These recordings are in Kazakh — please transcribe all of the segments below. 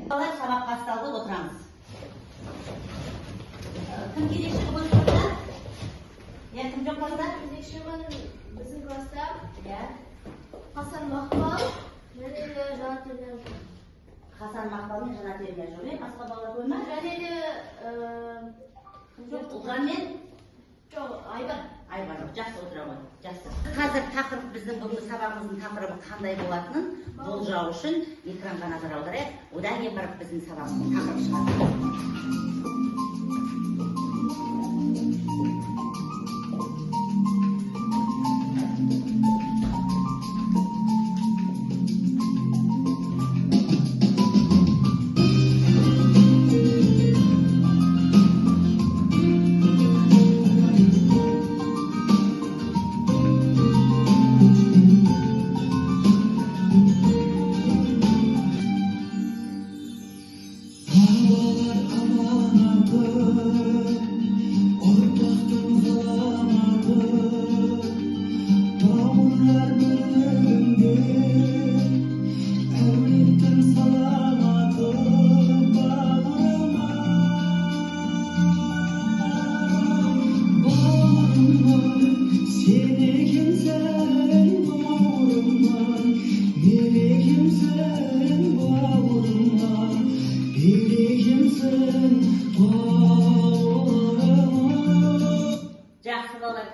Балалар сабақ басталды, отырамыз. Кім кезекші бүгін класста? Кім жоқ класста? Кезекшімін біздің класста. Иә. Хасан Мақпал, және де Жанат Ермежов. Хасан Мақпал мен Жанат Ермежов. Басқа балалар қойма? Және де Ұлжан мен? жоқ, Айбар. Айбар, жақсы отыра ғой. Жақсы. Қазір тақырып біздің бүгінгі сабағымыздың тақырыбы қандай болатынын болжау үшін экранға назар аударайық. Одан кейін барып біздің сабағымыздың тақырыбы шығады.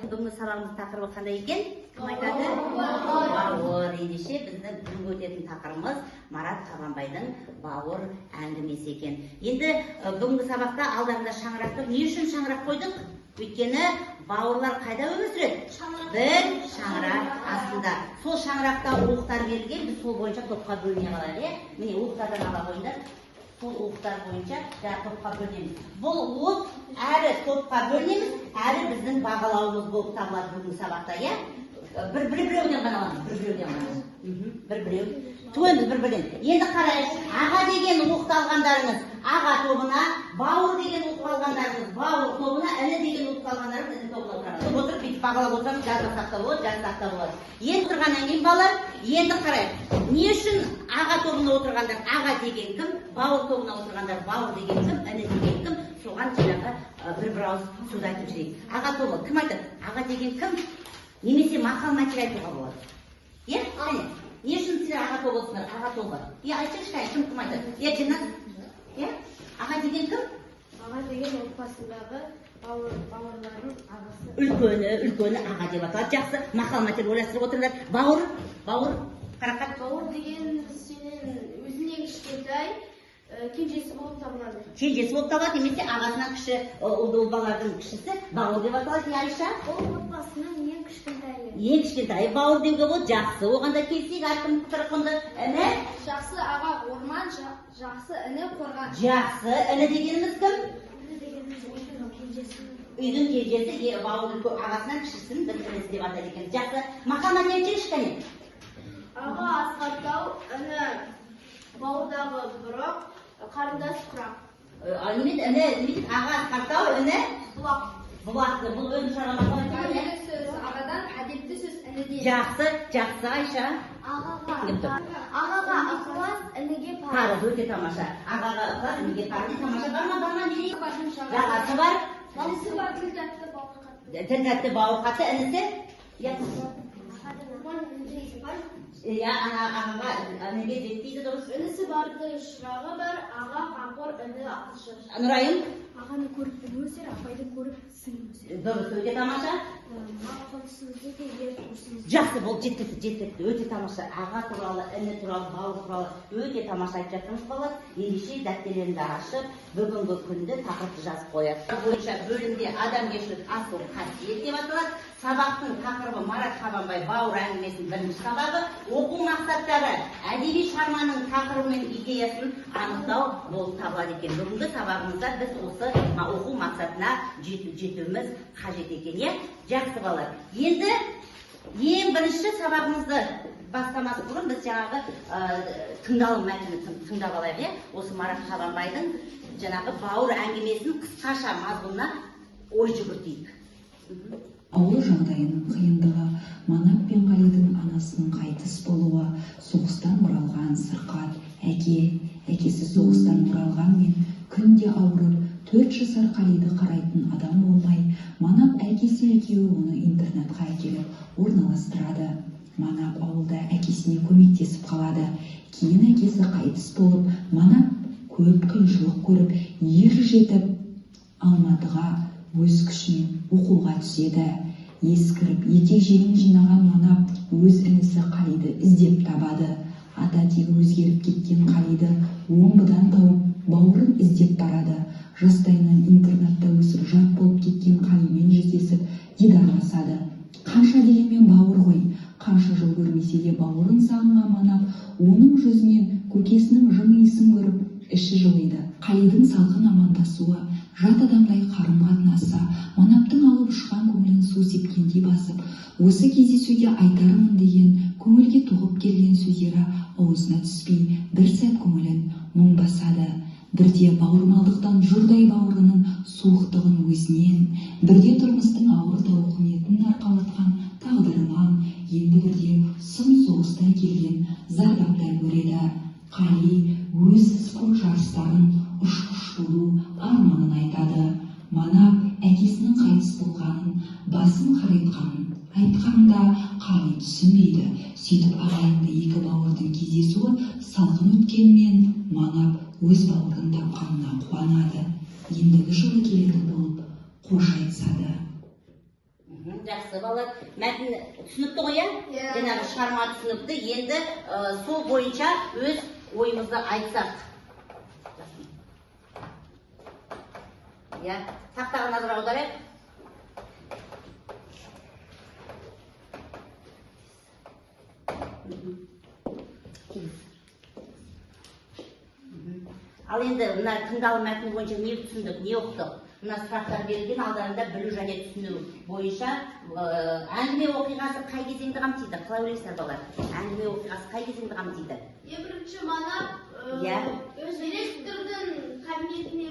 Бүгінгі сабағымыздың тақырыбы қандай екен? Кім айтады? Бауыр. Ендеше біздің бүгінгі өтетін тақырыбымыз Марат Қабанбайдың бауыр әңгімесі екен. Енді бүгінгі сабақта алдарында шаңырақ тұр. Не үшін шаңырақ қойдық? Өйткені бауырлар қайда өмір сүреді? Бір шаңырақ астында. Сол шаңырақта уықтар берілген, біз сол бойынша топқа бөліне алайық. Міне уықтардан ала қойыңдар. Сол уықтар бойынша топқа бөлінеміз. Бұл уық әрі топқа бөлінеміз, әрі біздің бағалауымыз болып табылады бүгінгі сабақта, иә? Бір-біреуден ғана аламыз, бір-біреуден ғана. Бір-біреу. Тойымыз бір-бірден. Енді қарайық, аға деген уқты алғандарыңыз аға тобына, бауыр деген уқты алғандарыңыз бауыр тобына, іні деген уқты алғандарыңыз іні тобына отырамыз. Отырып бүйтіп бағалап отырамыз, жазбасақ та болады, жазсақ та болады. Енді тұрғаннан кейін балалар, енді қарайық. Не үшін аға тобына отырғандар аға деген кім, бауыр тобына отырғандар бауыр деген кім, іні деген кім, соған жаңағы бір ауыз сөз айтып жіберейік. Аға тобы кім айтады? Аға деген кім? Немесе мақал мәтел айтуға болады. Иә? Қане? Не үшін сіздер аға тобы болсыңдар? Аға тобы. Айтыңызшы, кім айтады? Жинат? Иә? Аға деген кім? Аға деген отбасындағы бауырлардың ағасы. Үлкені аға деп аталады. Жақсы, мақал мәтел ойластырып отырыңдар. Бауыр, қарақат. Бауыр деген сенен өзінен кішкентай, кенжесі болып табылады. Кенжесі болып табылады, немесе ағасынан кіші, ұлдардың кішісі бауыр деп аталады, Айша. Ол отбасының ең кішкентайы. Ең кішкентайы бауыр деуге болады. Жақсы, оған да келсек, әркім тұрқынды. Іні? Жақсы аға орман, жақсы іні қорған. Жақсы, іні дегеніміз кім? Іні дегеніміз үйдің кенжесі. Үйдің кенжесі, бауырдың ағасынан кішісін бір інісі деп атайды екен. Жақсы, мақал мәтелші кәне? Аға асқақтау, іні бауырдағы бұрық, қарындас құрақ. Немен аға асқақтау, іні? Бұлақ. Бұлақты, бұл өзін шараға мақал айтады. Әдепті сөз ағадан, әдепті сөз ініден. Жақсы, Айша. Ағаға ықылас, ініге парыз. Парыз, өте тамаша. Ағаға ықылас, ініге парыз. Тамаша, барма, не? Жағасы бар? Інісі бар, тіл тәтті, бауыр қатты. Тіл тәтті, бауыр қатты, інісі? Ағаға ініге жетпейді дұрыс. Інісі барды шырағы бар, аға қамқор, іні ақылшы. Нұрайым? Ағаны көріп білу өсер, апайды көріп сіңі өсер. Дұрыс, өте тамаша. Жақсы, бұл жеткілікті, өте тамаша. Аға туралы, іні туралы, бауыр туралы өте тамаша айтып жатырмыз балалар. Ендеше дәптерлеріңді ашып, бүгінгі күнді тақырыпты жазып қояды. Бойынша бөлімде адамгершілік асыл қасиет деп аталады. Сабақтың тақырыбы Марат Қабанбай бауыр әңгімесінің бірінші сабағы. Оқу мақсаттары әдеби шығарманың тақырыбы мен идеясын анықтау болып табылады екен. Бүгінгі сабағымызда біз осы оқу мақсатына жетуіміз қажет екен, иә? Жақсы балалар. Енді ең бірінші сабағымызды бастамас бұрын біз жаңағы тыңдалым мәтінін тыңдап алайық, иә? Осы Марат Қабанбайдың жаңағы бауыр әңгімесінің қысқаша мазмұнына ой жүгіртейік. Ауыл жағдайының қиындығы, Манап пен Қалидың анасының қайтыс болуы, соғыстан оралған сырқат, Әкесі соғыстан оралғанмен күнде ауырып, 4 жасар Қалиді қарайтын адам болмай, Манап әкесі екеуі оны интернатқа әкеліп орналастырады. Манап ауылда әкесіне көмектесіп қалады. Кейін әкесі қайтыс болып, Манап көп қиыншылық көріп, ер жетіп Алматыға өз күшімен оқуға түседі. Ескіріп, етек-жеңін жинаған Манап өз інісі Қалиді іздеп табады. Ата тегі өзгеріп кеткен Қалиді омбыдан тауып, бауырын іздеп барады. Жастайынан интернатта өсіп жат болып кеткен Қалимен жүздесіп, дидарласады. Қанша дегенмен бауыр ғой, қанша жыл көрмесе де бауырын сағынған Манап, оның жүзінен көкесінің жымиысын көріп, іші жылиды. Қалидың салқын амандасуы, жат адамдай қарым-қатынасы Манаптың алып ұшқан көңілін су сепкендей басып, осы кездесуде айтармын деген көңілге тоғып келген сөздері аузына түспей, бір сәт көңілін мұң басады. Бірде бауырмалдықтан жұрдай бауырының суықтығын өзінен, бірде тұрмыстың ауыр тауқыметін арқалатқан тағдырынан, енді бірде сұм соғыстан келген зардаптан көреді. Қали өз спорт жарыстарын ұшқыш болу арманын айтады. Манап әкесінің қайтыс болғанын, басын қарайтқанын айтқанда Қали түсінбейді. Сөйтіп ағайынды екі бауырдың кездесуі салқын өткенмен, Манап өз бауырын тапқанына қуанады. Ендігі жылы келетін болып қош айтысады. Жақсы балалар, мәтін түсінікті ғой, жаңағы шығарма түсінікті. Енді сол бойынша өз ойымызды айтсақ. Тақтаға назар аударайық. Ал енді мына тыңдалым мәтін бойынша не түсіндік, не оқыдық? Мына сұрақтар берілген, алдарында білу және түсіну бойынша әңгіме оқиғасы қай кезеңді қамтиды? Қалай ойлайсыздар балалар? Әңгіме оқиғасы қай кезеңді қамтиды? Бірінші Манап өз директордың кабинетіне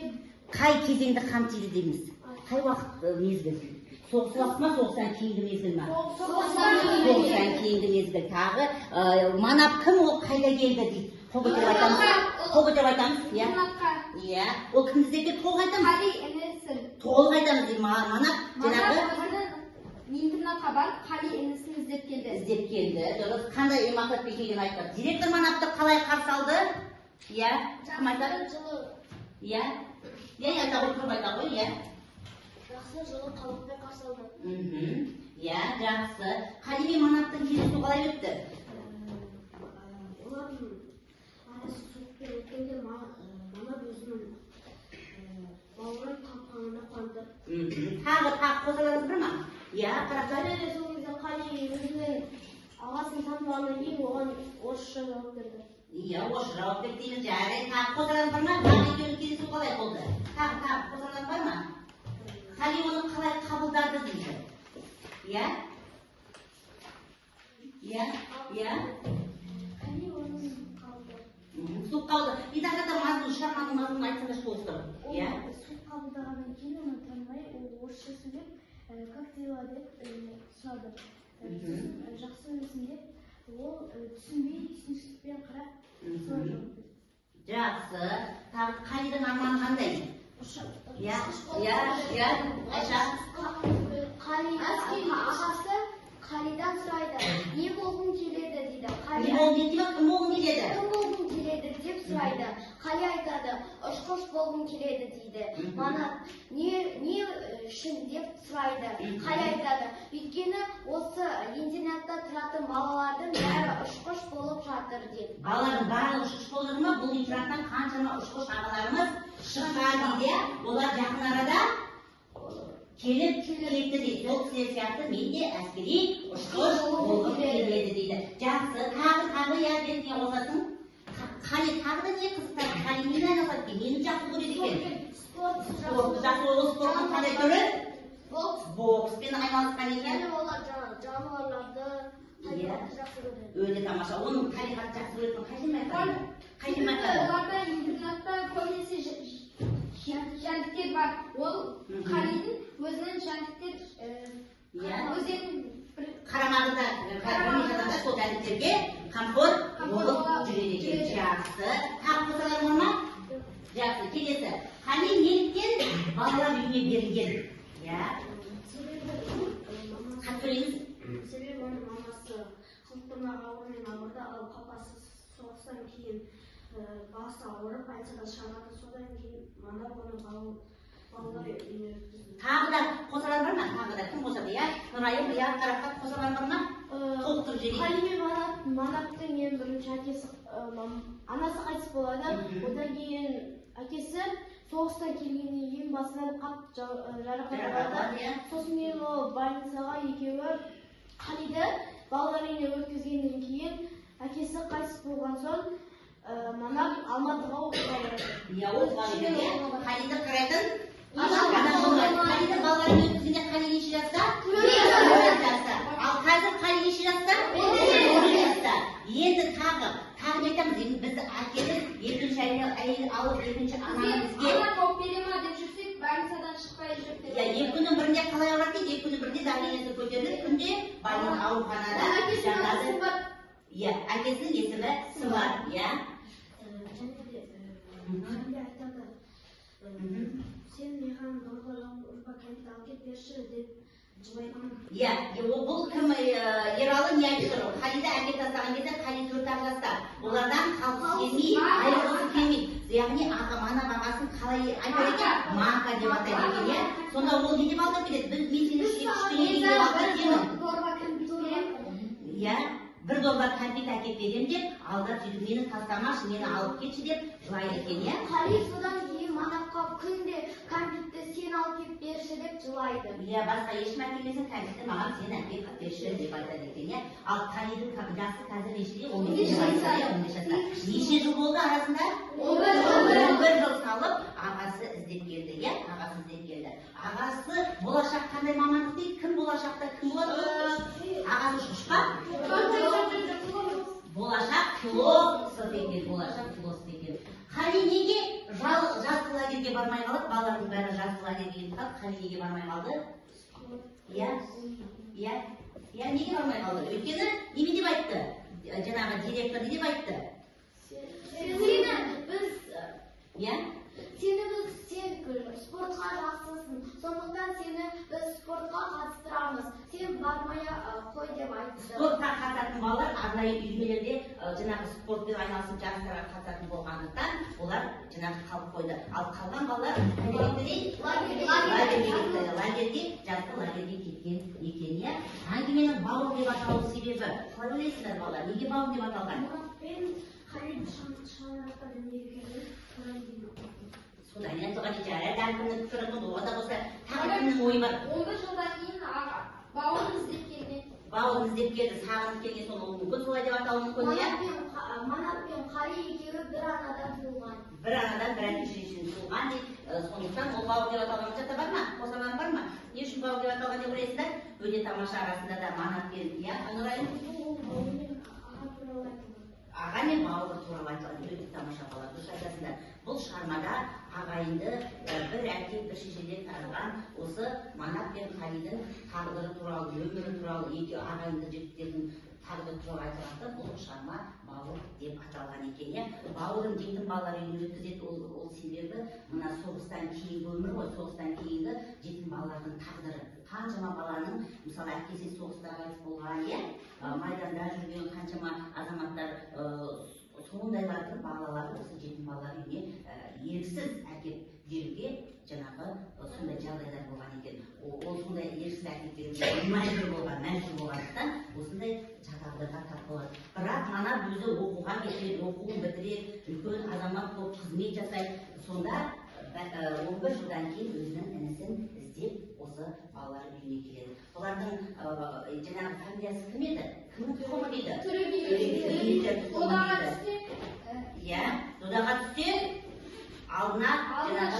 қай кезеңді қамтиды дейміз? Қай уақыт мезгіл? Соғыс уақыт ма, соғыстан кейінгі мезгіл ма? Соғыстан кейінгі мезгіл. Тағы Манап кім, ол қайда келді дейді? Толық айтамыз, иә? Ол кім іздеп толық айтамыз? Қали інісін. Толық айтамыз дейді. Манап жаңағы интернатқа барып, Қали інісін іздеп келді. Іздеп келді. Дұрыс. Қандай мақсатпен келгенін айтты. Директор Манапты қалай қарсы алды? Иә? Кім айтады? Иә? Айта ғой, жақсы жылы қалыппен қарсы алды. Иә, жақсы. Қали мен Манаптың кездесуі қалай өтті? Олардың арасы суықпен өткенде Манап өзінің бауырын тапқанына қуанды. Тағы қосаларыңыз бір ма? Иә, қарақтар. Сол кезде Қали өзінің ағасын танығаннан кейін оған орысша жауап берді. Иә, орысша жауап берді дейміз. Жарайды, тағы қосаларыңыз бар ма? Тағы екеуінің кездесуі қалай болды? Тағы қосаларыңыз бар ма? Қали оны қалай қабылдады дейді? Иә? Қали оны қабылдады. Суық қабылдады. Итағата мазмұн, шығарманың мазмұнын айтсаңызшы осылар. Иә? Суық қабылдағаннан кейін оны танымай, ол орысша сөйлеп, как дела деп сұрады. Жақсы өзін деп, ол түсінбей, түсіністікпен қарап, солай жауап берді. Жақсы. Тағы Қалидің арманы қандай? Айша. Қали ағасы Қалидан сұрайды, не болғың келеді дейді. Не болғың келеді ме, кім болғың келеді? Кім болғың келеді деп сұрайды. Қали айтады, ұшқыш болғың келеді дейді. Манап, не үшін деп сұрайды. Қали айтады, өйткені осы интернатта тұратын балалардың бәрі ұшқыш болып жатыр деп. Балалардың барлығы ұшқыш болып жатыр ма? Бұл интернаттан қаншама ұшқыш ағаларымыз шыққан дейді. Олар жақын арада келіп кетті дейді. Сол кісілер сияқты мен де әскери ұшқыш болғым келеді дейді. Жақсы, тағы бетіне қосасың. Қали тағы да не қызықтар? Қали нені айналысады екен? Нені жақсы көреді екен? Спорт. Жақсы, ол спорттың қандай түрі? Бокспен айналысқан екен. Олар жануарларды жақсы көреді. Өте тамаша. Оның табиғатты жақсы көретін қай жермен айтады? Оларда интернатта көбінесе жәндіктер бар. Ол Қалидің өзінің жәндіктер өздерінің қарамағында сол жәндіктерге қамқор болып жүреді екен. Жақсы. Тағы қосалар бар ма? Жақсы. Келесі. Қали неліктен балалар үйіне берілген? Иә. Хат көрейміз. Себебі оның мамасы қылықтырмақ ауырмен ауырды, ал папасы соғыстан кейін басы ауырып, айтсада шығарады. Содан кейін манап оны балалар үйіне өткізді. Тағы да қосалар бар ма? Тағы да кім қосады? Иә. Нұрайым, иә, қарақат қосалар бар ма? Толықтырып жіберейік. Қали мен манаптың ең бірінші әкесі, анасы қайтыс болады. Одан кейін әкесі соғыстан келгеннен кейін басынан қатты жарақат алады. Сосын кейін ол больницаға екеуі Қалиді балалар үйіне өткізгеннен кейін әкесі қайтыс болған соң манап Алматыға оқуға барады. Иә, оқуға барады. Қалиді қарайтын Қалиді балалар үйіне өткізгенде Қали неше жаста? 4 жаста. Ал қазір Қали неше жаста? 10 жаста. Енді тағы айтамыз, біз әкеліп екінші әйел алып екінші ананы бізге тауып бере ма деп жүрсек, больницадан шықпай жүріп. Екі күннің бірінде қалай ауырады дейді, екі күннің бірінде давлениесі көтеріліп, күнде ауруханада жатады. Иә, әкесінің есімі Сымбат, иә. Және де айтады, сен маған балаларым ұрпақенді алып кет берші деп жылаймын. Иә, бұл кім Ералы не айтып тұр? Қалиді әкеп тастаған кезде Қали 4 жаста. Олардан қалғысы келмей, айырылғысы келмейді. Яғни манап ағасын қалай айтар екен? Мака деп атайды екен, иә? Сонда ол не деп алдап келеді? Мен сені кішкене деп алдап демін. Иә, бір дорба кәмпит әкеп берем деп, алдап жүріп, мені тастамашы, мені алып кетші деп жылайды екен, иә? Қали содан кейін манапқа күнде кәмпитті сен алып кеп берші деп жылайды. Иә, басқа ешкім әкелмесін, кәмпитті маған сен әкеп берші деп айтады екен, иә? Ал Қалидің жасы қазір нешеде? 15 жаста. Неше жыл болды арасында? 11 жыл салып, ағасы іздеп келді, иә? Ағасы іздеп келді. Ағасы болашақ қандай мамандық дейді? Кім болашақта кім болады? Ағасы ұшпақ? Болашақ философ екен, болашақ философ екен. Қали неге жасыл лагерьге бармай қалып, балалардың бәрі жасыл лагерьге кетіп қалып, Қали неге бармай қалды? Иә, неге бармай қалды? Өйткені неме деп айтты? Жаңағы директор не деп айтты? Сен спортқа жақсысың, сондықтан сені біз спортқа қатыстырамыз. Сен бармай қой деп айтты. Спортқа қатысатын балалар арнайы үйірмелерде жаңағы спортпен айналысып жарыстарға қатысатын болғандықтан олар жаңағы қалып қойды. Ал қалған балалар лагерьге, жазғы лагерьге кеткен екен, иә? Әңгіменің бауыр деп аталу себебі қалай ойлайсыздар балалар? Неге бауыр деп аталған? Мен Қалидің шаңырақта дүниеге келген. Содан енді соған жетер, әркімнің пікірі болды, ода болса тағы кімнің ойы бар? 11 жылдан кейін бауырын іздеп келген. Бауырын іздеп келді, сағынып келген соң ол мүмкін солай деп атауы мүмкін, иә? Манап пен Қали екеуі бір анадан туылған. Бір анадан бір әке-шешеден туылған дейді. Сондықтан ол бауыр деп аталған жата бар ма? Қосалар бар ма? Не үшін бауыр деп аталған деп ойлайсыздар? Өте тамаша арасында да Манап пен, иә, Нұрайым? Аға мен бауыр туралы айтылған өте тамаша бала, дұрыс айтасыңдар. Бұл шығармада ағайынды бір әке бір шешеден тараған осы Манап пен Қалидің тағдыры туралы, өмірі туралы, екі ағайынды жігіттердің тағдыры туралы айтылғанда бұл шығарма бауыр деп аталған екен. Бауырын жетім балалар үйіне өткізеді, ол себебі мына соғыстан кейінгі өмір ғой, соғыстан кейінгі жетім балалардың тағдыры. Қаншама баланың, мысалы әкесі соғыста қайтыс болған, майданда жүрген қаншама азаматтар сондайлардың балалары осы жетім балалар үйіне еріксіз әкеп беруге жаңағы сондай жағдайлар болған екен. Ол сондай еріксіз әкеп беруге мәжбүр болғандықтан осындай жағдайларға тап болады. Бірақ Манап өзі оқуға кетеді, оқуын бітіреді, үлкен азамат болып қызмет жасайды. Сонда 11 жылдан кейін өзінің інісін іздеп осы балалар үйіне келеді. Олардың жаңағы фамилиясы кім еді? Кім тұқымы дейді? Төребиев. Додаға түссе алдына жаңағы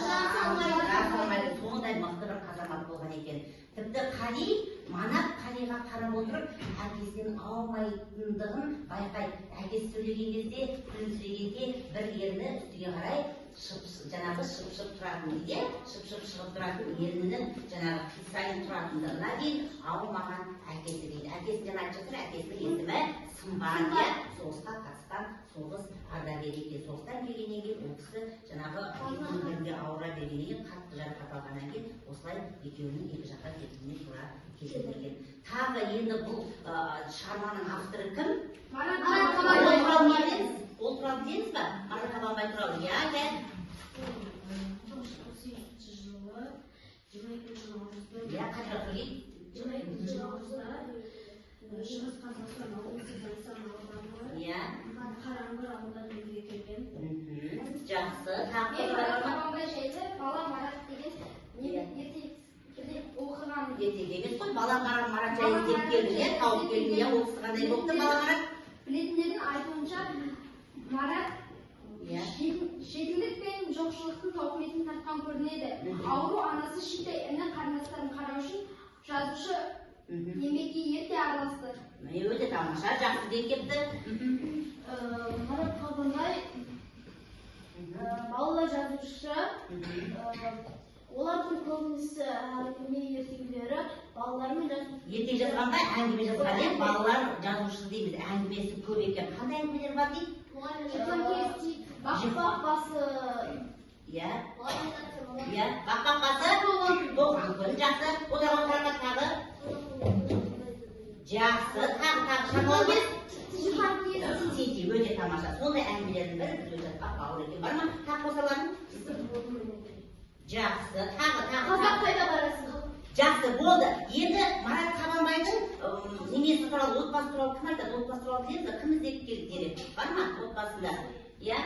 сондай мықты бір қазамат болған екен. Тіпті Қали, Манап Қалиға қарап отырып, әкесінен ауырмайтындығын байқайды. Әкесі сөйлеген кезде, сөйлегенде бір ерні үстіге қарай жаңағы шып тұратын үйде шып шығып тұратын ерінінің жаңағы қисайын тұратындығына дейін ауыл маған әкесі дейді. Әкесінен айтып жатыр, әкесінің есімі Сымбан, иә, соғысқа қатысқан соғыс ардагері екен. Соғыстан келгеннен кейін ол кісі жаңағы екеуінің бірінде ауыра бергеннен кейін қатты жарақат алғаннан кейін осылай екеуінің екі жаққа кетуіне тура келген. Тағы енді бұл шығарманың авторы кім? Ол туралы білеміз ба? Марат Қабанбай туралы. Иә, қайтара сөйлейді. Шығыс Қазақстан облысы Зайсан ауданы. Иә. Қараңғы ауылдан дүниеге келген. Жақсы. Қабанбай жайлы бала Марат деген оқыған. Ертегі емес қой, бала Марат жайлы деп келді, тауып келді, ол кісі қандай болыпты бала Марат? Білетіндердің айтуынша Марат жетілдік пен жоқшылықтың тауқыметін тартқан көрінеді. Ауру анасы шидай іні қарындастарын қарау үшін жазушы еңбекке ерте араласты. Өте тамаша, жақсы деп кепті. Марат Қабанбай балалар жазушы. Олардың көбінесі ертегілері балалармен жазу. Ертегі жазғанда әңгіме жазған, балалар жазушысы дейміз, әңгімесі көп екен. Қандай әңгімелер бар дейді? Бақпақ басы. Иә. Бақпақ басы. Тоған күн жақсы. Одағы қарақат тағы. Жақсы. Тағы шақылау кез. Сети, өте тамаша. Сондай әңгімелердің бірі біз өте бауыр екен. Бар ма? Тағы қосаларын? Жақсы. Тағы. Қазақ қайда барасың? Жақсы, болды. Енді Марат Қабанбайдың немесі туралы, отбасы туралы кім айтады? Отбасы туралы білеміз, кім іздеп керек? Бар ма отбасында? Иә?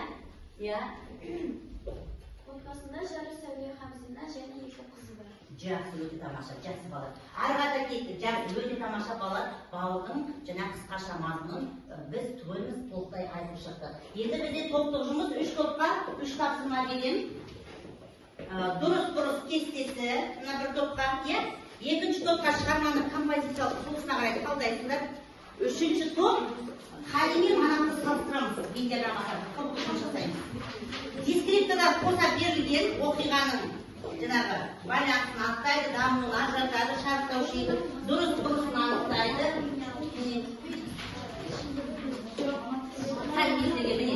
Отбасында жары Сәуле Хамзина және 2 қызы бар. Жақсы, өте тамаша, жақсы бала. Арғада кетті, жақсы, өте тамаша бала. Бауырдың жаңа қысқаша мазмұнын біз түгеліміз толықтай айтып шықты. Енді бізде топтық жұмыс 3 топқа 3 тапсырма беремін. Дұрыс кестесі, мына бір топқа, иә? Екінші топқа шығарманы композициялық соғысына қарай талдайсыздар. Үшінші топ Халимен манамды салыстырамыз. Бейнерамаға жұмыс жасаймыз. Дескриптіда қоса берілген оқиғаның жаңағы байланысын анықтайды, дамуын ажыратады, шарықтаушы еді, дұрыс бұрысын анықтайды. Халимендегі міне.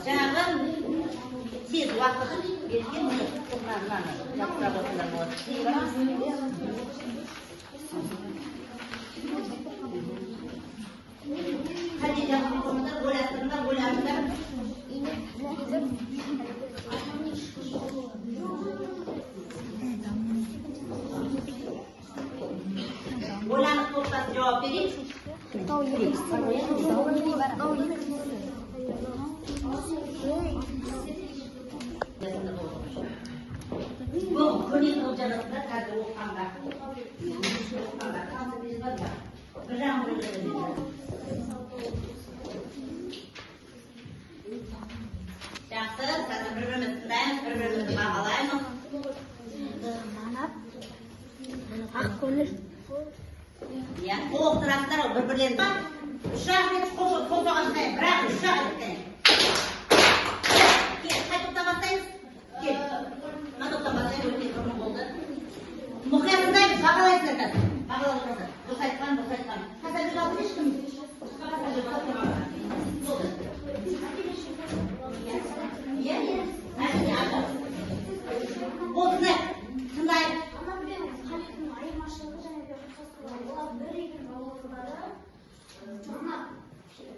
Жаңағы тез уақыт берген мынаны жақсырақ осындар болады. Қате жақсылығындар, ойластырыңдар. Ойланып тоқтап жауап берейік. Бұл көмек болып жатырсыздар, қазір оқығандар. Bir жағын жақсы, қазір бір-бірімізді тыңдаймыз, бір-бірімізді бағалаймыз. Ақкөңіл. Иә, толықтырасыздар ау бір-бірлерін ба? Үш жақ рет қосуға шығайын, бірақ үш жақ реттен. Кел, қай топтан бастаймыз? Кел. Мына топтан бастаймыз, өте құрмы болды. Мұқиятындаймыз, бағалайсыздар қазір. Бағалап отырсыздар. Дұрыс айтқан. Қазір бір алып ешкім. Болды. Иә. Болды, тыңдайық.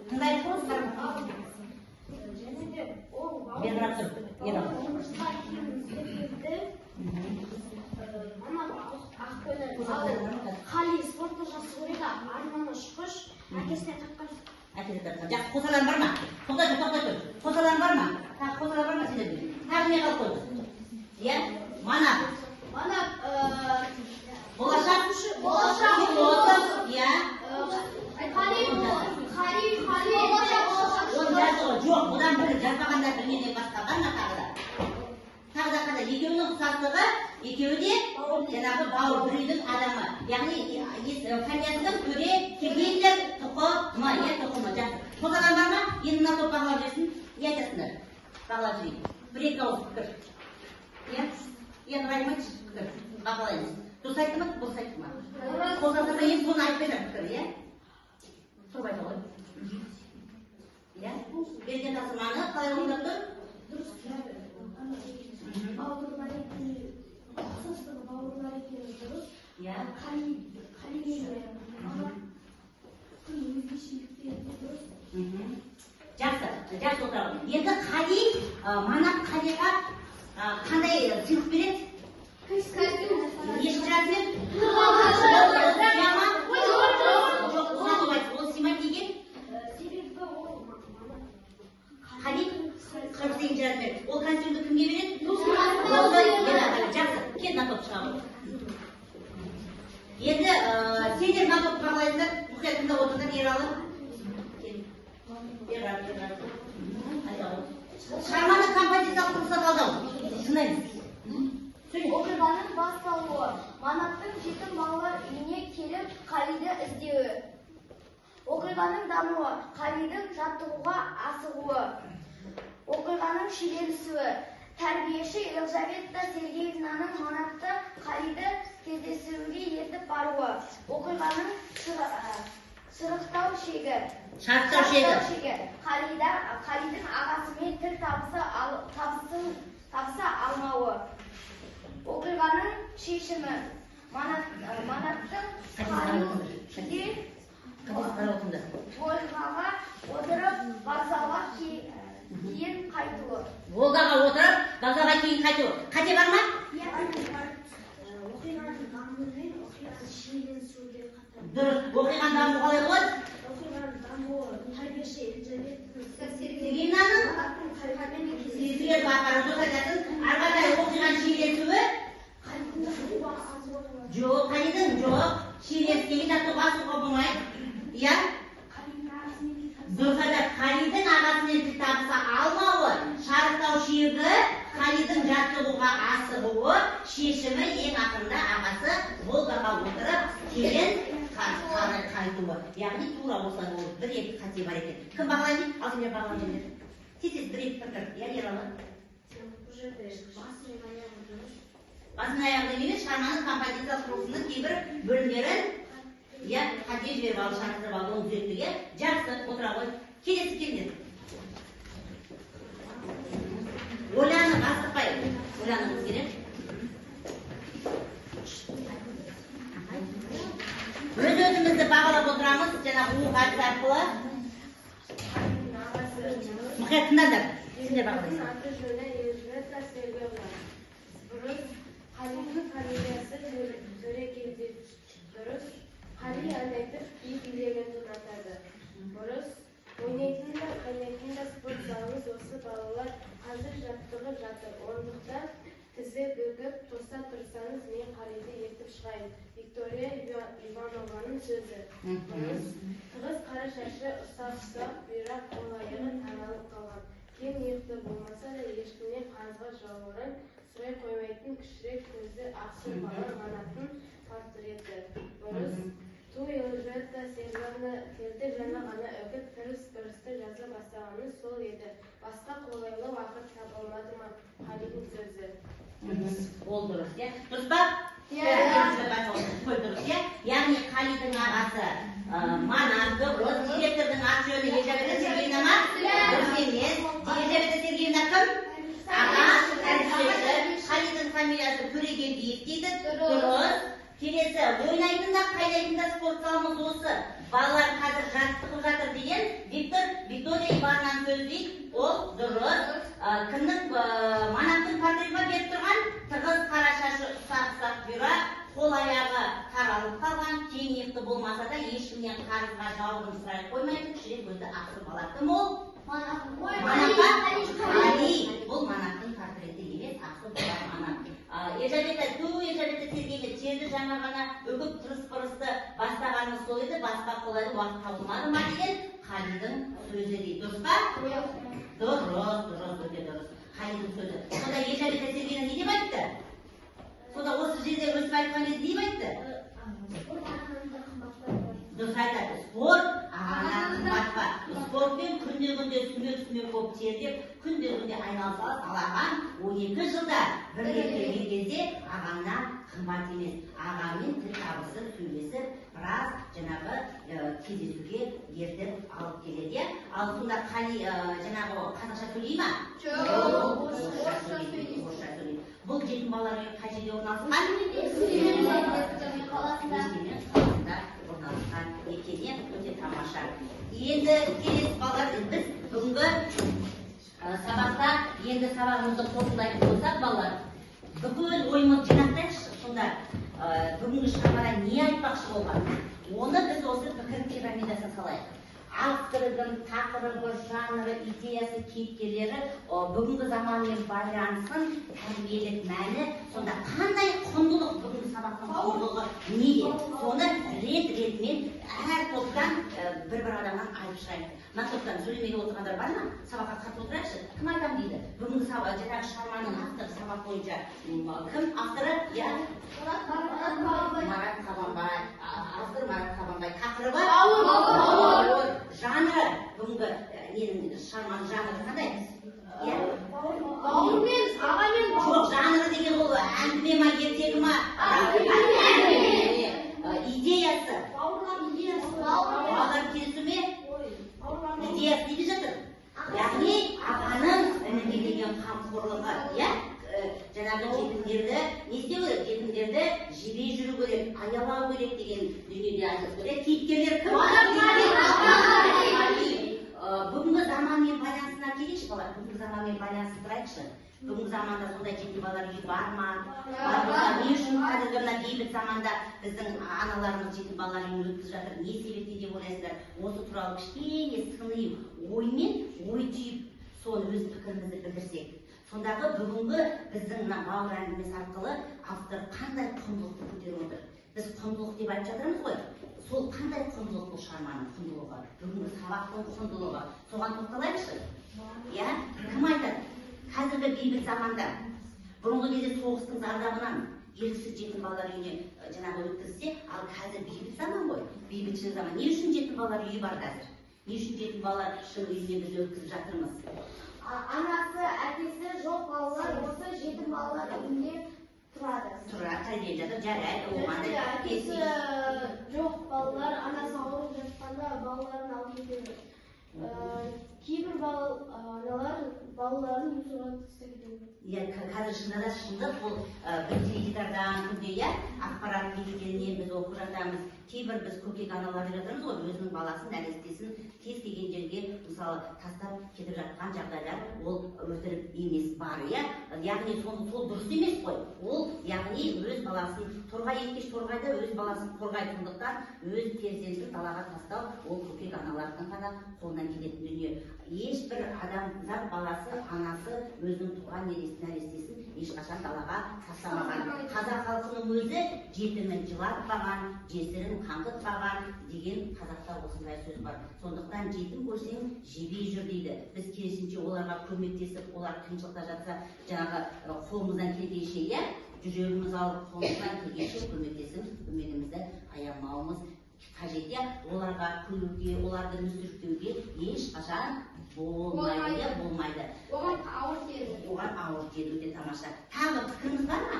Тыңдайық қойсыздар. Беріп тұр. Қали спортты жақсы көреді, арманы ұшқыш, әкесіне тапқан. Жақсы, қосаларың бар ма? Тоқтай тұр. Қосаларың бар ма? Қосалар бар ма сендерде? Тағы не қалып қойды? Иә? Манап. Болашақ. Иә? Жоқ, бұдан бірі жазбағанда бірінен басқа бар ма тағы да? Тағы да қандай? Екеуінің ұқсастығы, екеуі де жаңағы бауыр, бір үйдің адамы. Яғни фамилиясының төре келгендер тұқымы, тұқымы, жақсы. Қосадан бар ма? Енді мына топ бағалап жүрсін, айтасыңдар. Бағалап жүрейін. Бір-екі ауыз пікір. Енді райымайтшы пікір. Бағалаймыз. Дұрыс айтты ма, бұрыс айтты ма? Қосаса енді соны айтып берер пікір, тұрып айта ғой. Берген тапсырманы қалай орындап тұр? Дұрыс. Бауырлар екені дұрыс. Жақсы отырады. Енді Қали, Манап Қалиға қандай сыйлық береді? Нешінші размер? Ол сыймайды неге? Қали 48 размер. Ол костюмді кімге береді? Жақсы, кет на топ шыға ғой. Енді сендер на топ бағалайсыңдар, мұқият тыңдап отырыңдар, Ералы. Шығарманы композициялық тұрғысынан талдау. Тыңдаймыз. Оқиғаның басталуы. Манаптың жетім балалар үйіне келіп Қалиді іздеуі. Оқиғаның дамуы. Қалидің жаттығуға асығуы. Оқиғаның шиеленісуі. Тәрбиеші Елизавета Сергеевнаның Манапты Қалиді кездесуге ертіп баруы. Оқиғаның шырықтау шегі. Қалидің ағасымен тіл табыса алмауы. Оқиғаның шешімі. Манаптың Волгаға отырып вокзалға кейін қайтуы. Волгаға отырып вокзалға кейін қайтуы. Қате бар ма? Оқиғаның дамуы мен оқиғаның шиеленісуге қатар. Дұрыс. Оқиғаның дамуы қалай болады? Оқиғаның дамуы тәрбиеші Елизавета Сергеевнаның сезілер бақары дұрыс айтасың. Ары қарай оқиғаның шиеленісуі? Жоқ, Қалидің жоқ. Шиеленіскеге жаттығуға асығуға болмайды. Иә? Дұрыс айтады. Қалидің ағасымен тіл табыса алмауы, шарықтау шегі, Қалидің жаттығуға асығуы, шешімі ең ақырында ағасы Волгаға отырып кейін қайтуы. Яғни тура осылай болып бір-екі қате бар екен. Кім бағалайды? Ал сендер бағалап жүріңдер. Тез бір-екі пікір. Иә, Ералы? Басын аяғында емес, шығарманың композициялық құрылысының кейбір бөлімдерін қате жіберіп алып, шарықтырып алып, оны түзетуге жақсы отыра ғой. Келесі келдер. Ойланып, асықпай. Ойланыңыз керек. Өз-өзімізді бағалап отырамыз, жаңағы уық әдіс арқылы. Мұқият тыңдаңдар. Сендер бағалайсыңдар. Қалидің фамилиясы Төрекелді дұрыс. Қали әндетіп үй билеген ұнатады. Бұрыс. Ойнайтын да, қайнайтын да спорт залымыз осы балалар қазір жаттығып жатыр. Орындықта тізе бөгіп, тоса тұрсаңыз, мен Қалиді ертіп шығайын. Виктория Иванованың сөзі. Бұрыс. Тығыз қара шашы ұсақ-ұсақ, бұйра қол-аяғы таналып қалған. Кең иықты болмаса да ешкімнен қарызға жауырын сұрай қоймайтын кішірек көзді ақсұр бала Манаптың портреті. Бұрыс. Ту Елизавета Сергеевна келді, жаңа ғана үгіт кіріс-кірісті жаза бастағаны сол еді. Басқа қолайлы уақыт табылмады ма? Қалидің сөзі. Ол дұрыс, иә? Дұрыс па? Дұрыс, иә? Яғни Қалидің ағасы Манап, дұрыс, директордың аты жөні Елизавета Сергеевна ма? Дұрыс емес. Елизавета Сергеевна кім? Аға, тәрбиеші. Қалидің фамилиясы Төрегелдиев дейді. Дұрыс. Келесі, ойнайтын да, қайнайтын да спорт залымыз осы. Балалар қазір жаттығып жатыр деген Виктория Ивановнаның сөзі дейді. Ол дұрыс. Кімнің Манаптың портреті беріп тұрған? Тығыз қара шашы ұсақ-ұсақ бұйра, қол-аяғы таралып қалған, кең иықты болмаса да ешкімнен қарызға жауабын сұрай қоймайтын кішірек көзді ақсыр бала. Кім ол? Қали. Бұл Манаптың портреті емес, ақсыр бала Манап. Елизавета Сергеевна терді жаңа ғана үгіп тұрыс-бұрысты бастағаны сол еді, басқа қолайлы уақыт табылмады ма деген Қалидің сөзі дейді. Дұрыс па? Дұрыс, өте дұрыс. Қалидің сөзі. Сонда Елизавета Сергеевна не деп айтты? Сонда осы жерде өсіп айтқан кезде не деп айтты? дұрыс айтады. Спорт ағаңа қымбат па. Спортпен күнде сүмек болып тердеп, күнде айналысалы салаған 12 жылда бір келген кезде ағаңна қымбат емес. Ағаңмен тіл табысып, сөйлесіп, біраз жаңағы кездесуге ертіп алып келеді. Ал сонда қали жаңағы қазақша сөйлей ма? Жоқ. Орысша сөйлейді. Бұл жетім балалар үйі қай жерде орналасқан? Қаласында орналасқан екеніне өте тамаша. Енді келесі балалар, біз бүгінгі сабақта енді сабағымызды қорытындылайтын болсақ, балалар, бүкіл ойымызды жинақтайықшы. Сонда бүгінгі шығармада не айтпақшы болған? Оны біз осы пікір пирамидасын салайық. Автордың тақырыбы, жанры, идеясы, кейіпкерлері бүгінгі заманмен байланысын, тәрбиелік мәні, сонда қандай құндылық бүгінгі сабақтың құндылығы неде? Соны рет-ретімен әр топтан бір адамнан айтып шығайық. Мына топтан сөйлемеге отырғандар бар ма? Сабаққа қатысып отырайықшы. Кім айтам дейді? Бүгінгі жаңағы шығарманың авторы сабақ бойынша кім авторы? Марат Қабанбай. Автор Марат Қабанбай. Тақырыбы? Жанры, бүгінгі шығарманың жанры қандай? Бауырмен, ағамен. Жоқ, жанры деген ол әңгіме ма, ертегі ма? Идеясы. Балалар келісі ме? Идеясы дейді жатыр. Яғни ағаның ініге деген қамқорлығы, жаңағы жетімдерді не істеу керек? Жетімдерді жебей жүру керек, аялау керек деген дүниеде айтып көреді. Кейіпкерлер кім? Бүгінгі заманмен байланысына келейікші балалар. Бүгінгі заманмен байланысып тұрайықшы. Бүгінгі заманда сондай жетім балалар үйі бар ма? Не үшін қазіргі мына бейбіт заманда біздің аналарымыз жетім балалар үйін өткізіп жатыр? Не себепті деп ойлайсыздар? Осы туралы кішкене сыни оймен ой түйіп, соны өз пікірімізді білдірсек. Сондағы бүгінгі біздің мына бауыр әңгімесі арқылы автор қандай құндылықты көтеріп отыр? Біз құндылық деп айтып жатырмыз ғой. Сол қандай құндылық бұл шығарманың құндылығы? Бүгінгі сабақтың құндылығы. Соған тоқталайықшы. Кім айтады? Қазіргі бейбіт заманда, бұрынғы кезде соғыстың зардабынан еріксіз жетім балалар үйіне жаңағы өткізсе, ал қазір бейбіт заман ғой. Бейбітшіл заман. Не үшін жетім балалар үйі бар қазір? Не үшін жетім балалар үйіне біз өткізіп жатырмыз? Анасы, әкесі жоқ балалар осы жетім балалар үйінде тұрады. Тәрбиелеп жатыр, жарайды, оған әкесі жоқ балалар, анасы ауырып жатқанда балаларын алып кетеді. Кейбір аналар балаларын үйіне тастайды. Қазір шындық бұл бір теледидардан күнде ақпарат бейгенінен біз оқып жатамыз. Кейбір біз көкек аналар жатырмыз ғой, өзінің баласын, нәрестесін кез келген жерге мысалы тастап кетіп жатқан жағдайлар ол өтірік емес бар, яғни сол дұрыс емес қой. Ол яғни өз баласын торғай екеш торғайда өз баласын қорғайтындықтан өз перзентін далаға тастау ол көкек аналардың ғана қолынан келетін дүние. Ешбір адамзат баласы, анасы өзінің туған нәрестесін ешқашан далаға тастамаған. Қазақ халқының өзі жетімін жылатпаған, жесірін қаңғытпаған деген қазақта осындай сөз бар. Сондықтан жетім көрсең жебей жүр дейді. Біз керісінше оларға көмектесіп, олар қиыншылықта жатса, жаңағы қолымыздан келгенше, жүрегіміз алып қолымыздан келгенше көмектесіп, көмегімізді аямауымыз қажет. Оларға күлуге, оларды мүсіркеуге ешқашан болмайды. Оған ауыр тиеді. Оған ауыр тиеді, өте тамаша. Тағы пікіріңіз бар ма?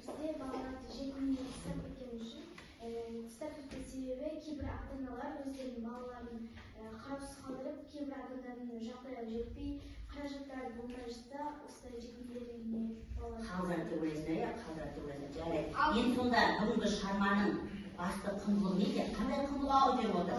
Бізде балаларды жетімге қыстап кеткен үшін, қыстап кеткен себебі кейбір ата-аналар өздерінің балаларын қараусыз қалдырып, кейбір ата-ананың жағдайы жетпей, қаражаттары болмай жатса, осылай жетімдеріне қалдырады деп ойлайсыздар, қалдырады деп ойлайсыздар. Жарайды. Енді сонда бүгінгі шығарманың басты құндылығы неде? Қандай құндылық көтеріп отыр?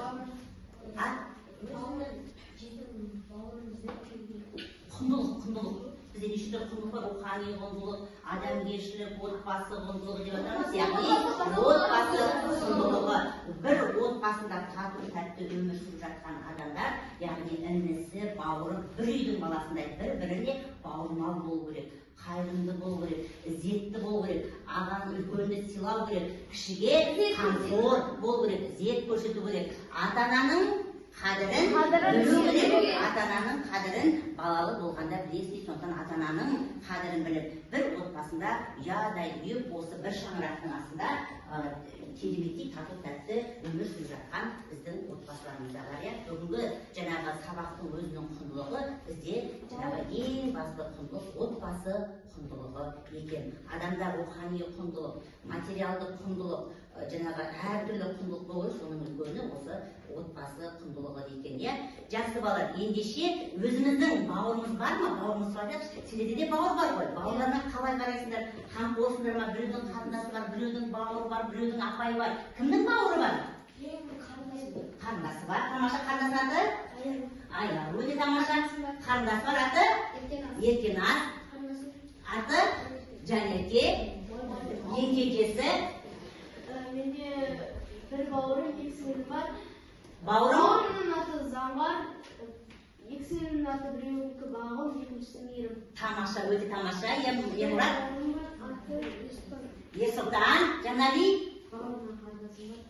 Құндылық. Бізде неше түрлі құндылық бар, рухани құндылық, адамгершілік, отбасы құндылығы деп жатырмыз. Яғни отбасы құндылығы. Бір отбасында тату тәтті өмір сүріп жатқан адамдар, яғни інісі, бауыры, бір үйдің баласындай бір-біріне бауырмал болу керек, қайырымды болу керек, ізетті болу керек, ағаны үлкенді сыйлау керек, кішіге қамқор болу керек, ізет көрсету керек. Ата-ананың қадірін білу керек. Ата-ананың қадірін балалы болғанда білесіз, сондықтан ата-ананың қадірін біліп, бір отбасында ұядай үйіп, осы бір шаңырақтың астында кереметтей тату тәтті сүріп жатқан біздің отбасыларымызда бар. Бүгінгі жаңағы сабақтың өзінің құндылығы бізде жаңағы ең басты құндылық отбасы құндылығы екен. Адамда рухани құндылық, материалдық құндылық, жаңағы әртүрлі құндылық болу, соның үлкені осы отбасы құндылығы екен. Жақсы балалар, ендеше өзіміздің бауырымыз бар ма? Бауырымыз бар ма? Сендерде де бауыр бар ғой. Бауырларына қалай қарайсыңдар? Қамқорсыңдар ма? Біреудің қатынасы бар, біреудің бауыры бар, біреудің апайы бар. Кімнің бауыры бар? Қарындасы бар. Тамаша қарындасы аты? Аяр. Өте тамаша. Қарындасы бар аты? Еркеназ. Аты? Жанерке. Еңкекесі. Менде бір бауырым, екі сіңлім бар. Бауырым? Бауырымның аты Замбар, екі сіңлімнің аты біреуінікі Бағым, екіншісі Мейірім. Тамаша, өте тамаша. Емұрат? Бауырымның аты Есұлтан. Ерсұлтан. Жанали? Бауырымның қарындасы бар,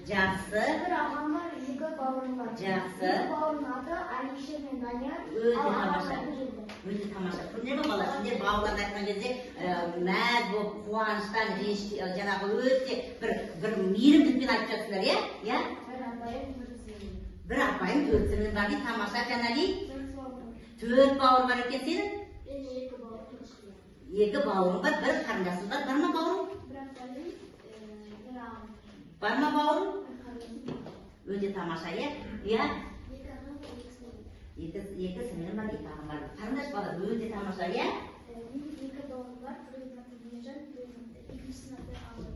Жақсы. Бір ағам бар, екі бауырым бар. Жақсы. Екі бауырымның аты Алишер мен Данияр. Өте тамаша. Өте тамаша. Көрдіңдер ме балалар? Сендер бауырларды айтқан кезде мәз болып, қуаныштан, жаңағы өте бір мейірімдікпен айтып жатсыңдар, иә? Бір апайым, бір сіңлім. Бір апайым, төрт сіңлім бар дейді. Тамаша. Жанали? Төрт бауырым бар. Төрт бауыр бар екен сенің? Екі бауырым. Екі бауырың бар, бір қарындасың бар. Бар ма бауырың? Бір апайым, бір ағам. Бар ма бауырың? Бір қарындасым. Өте тамаша, иә? Екі ағам, екі сіңлім. Екі сіңлім бар, екі ағам бар. Қарындас бала өте тамаша, иә? Менде екі бауырым бар, біреудің аты Мейіржан, екіншісінің аты Абылай.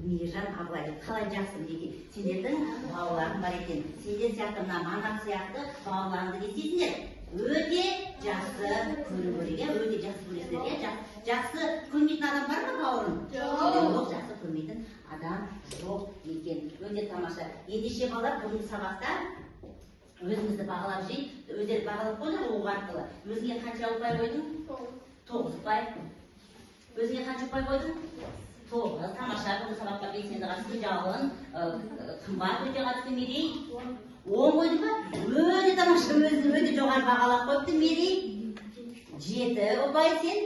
Мейіржан, Абылай. Қалай жақсы мінекей. Сендердің бауырларың бар екен. Сендер сияқты мына маңдақ сияқты бауырларыңды не істейсіңдер? Өте жақсы көру керек, иә? Өте жақсы көресіңдер, иә? Жақсы көрмейтін адам бар ма бауырың? Жоқ, жақсы көрмейтін адам жоқ екен. Өте тамаша. Ендеше балалар, бүгінгі сабақта өзімізді бағалап жейік. Өздері бағалап қойдың оқ арқылы. Өзіңе қанша ұпай қойдың? 9 ұпай. Өзіңе қанша ұпай қойдың? 9. Тамаша. Бүгінгі сабаққа белсенді қатысты, жалын, қымбат өте қатысты, Мерей. 10 қойдың ба? Өте тамаша. Өзін өте жоғары бағалап қойыпты, Мерей. 7 ұпай сен.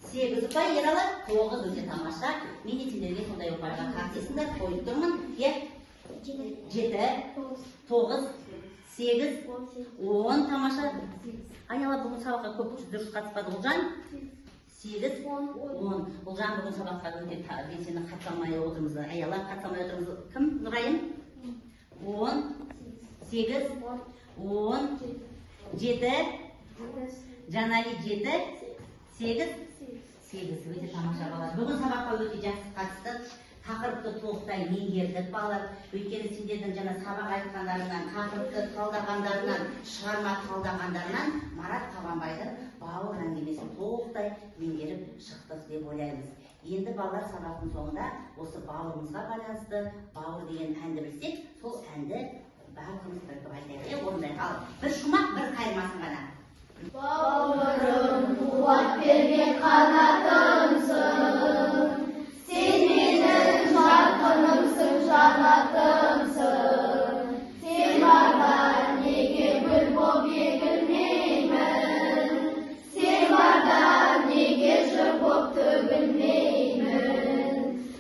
8 ұпай, Ералы. 9 өте тамаша. Мен де сендерге сондай ұпайға қатысесіңдер, қойып тұрмын. 7, 9, 8, 10 тамаша. Айнала бүгін сабаққа көп дұрыс қатыспады. Ұлжан? 8, 10. Ұлжан бүгін сабаққа өте белсенді қатыспай отырмыз. Аяла қатыспай отырмыз. Кім? Нұрайым? 10, 8, 10, 7, Жанали 7, 8, 8. Өте тамаша балалар. Бүгін сабаққа өте жақсы қатыстық. Тақырыпты толықтай меңгердік балалар. Өйткені сендердің жаңа сабақ айтқандарынан, тақырыпты талдағандарынан, шығарма талдағандарынан Марат Қабанбайдың бауыр әңгімесін толықтай меңгеріп шықтық деп ойлаймыз. Енді балалар сабақтың соңында осы бауырымызға байланысты бауыр деген әнді білсек, сол әнді барлығымыз бірігіп айтайық. Орындайық. Ал бір шумақ, бір қайырмасын ғана. Бауырым, қуат берген қанатымсың, сен менің жарқынымсың, жанатымсың. Сен барда неге гүл боп егілмеймін, сен барда неге жыр боп төгілмеймін.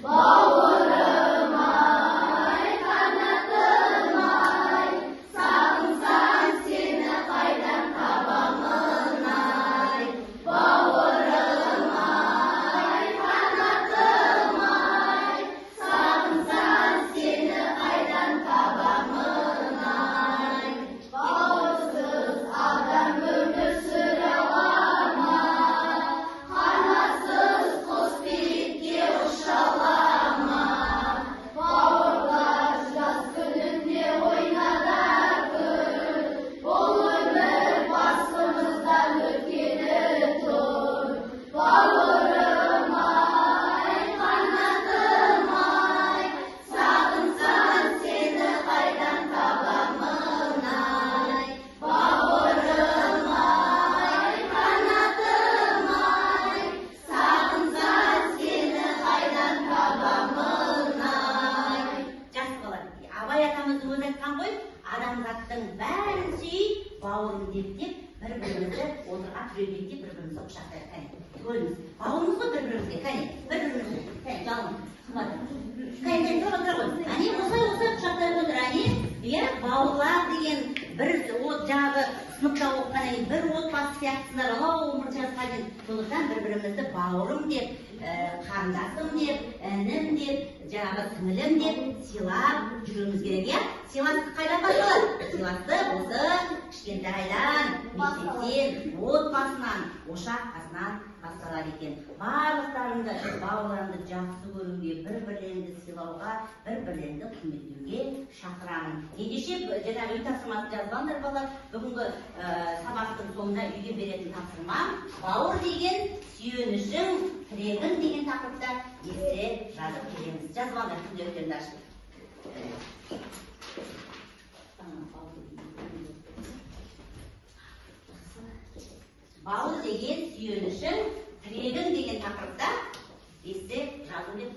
Бауырым ай, қанатым ай, сағынсам сені қайдан табамын ай. Бауырым ай, қанатым ай, сағынсам сені қайдан табамын ай. Бауырсыз адам өмір сүре ала ма? Қанатсыз құс биікке ұша ала ма? Бауырлар жаз күнінде ойнады күн, бұл өмір басымыздан өткені тұр. Бауырым ай, қанатым ай, сағынсам сені қайдан табамын ай. Бауырым ай, қанатым ай, сағынсам сені қайдан табамын ай. Жақсы балалар. Абай атамыз өзі айтқан ғой, адамзаттың бәрін сүй, бауырым деп, бір-бірімізді отырға түрегеліп, бір-бірімізді құшақтайық. Көріңіз, бауырымыз ғой бір-бірімізге, кәне, бір-бірімізді, жалын. Әне осылай құшақтай отыр. Әне, иә, бауырлар деген бір жаңағы сыныпта оқығаннан кейін бір отбасы сияқтысындар, өмір жасқа дейін. Сондықтан бір-бірімізді бауырым деп, қарындасым деп, інім деп, жаңағы сіңілім деп сыйлап жүруіміз керек, иә? Сыйластық қайдан басталады? Сыйластық осы кішкентайдан, мектептен, отбасынан, ошақ қасынан басталады екен. Барлықтарыңды, бауырларыңды жақсы көруге, бір-бірлеріңді сыйлауға, бір-бірлеріңді құрметтеуге шақырамын. Ендеше жаңағы үй тапсырмасын жазбаңдар балалар. Бүгінгі сабақтың соңында үйге беретін тапсырмам бауыр деген сүйенішің, тірегің деген тақырыпта есте жазып келеміз. Жазбаңдар, күнделіктерді ашып. Бауыр деген сүйенішің, тірегің деген тақырыпта есте жазу деп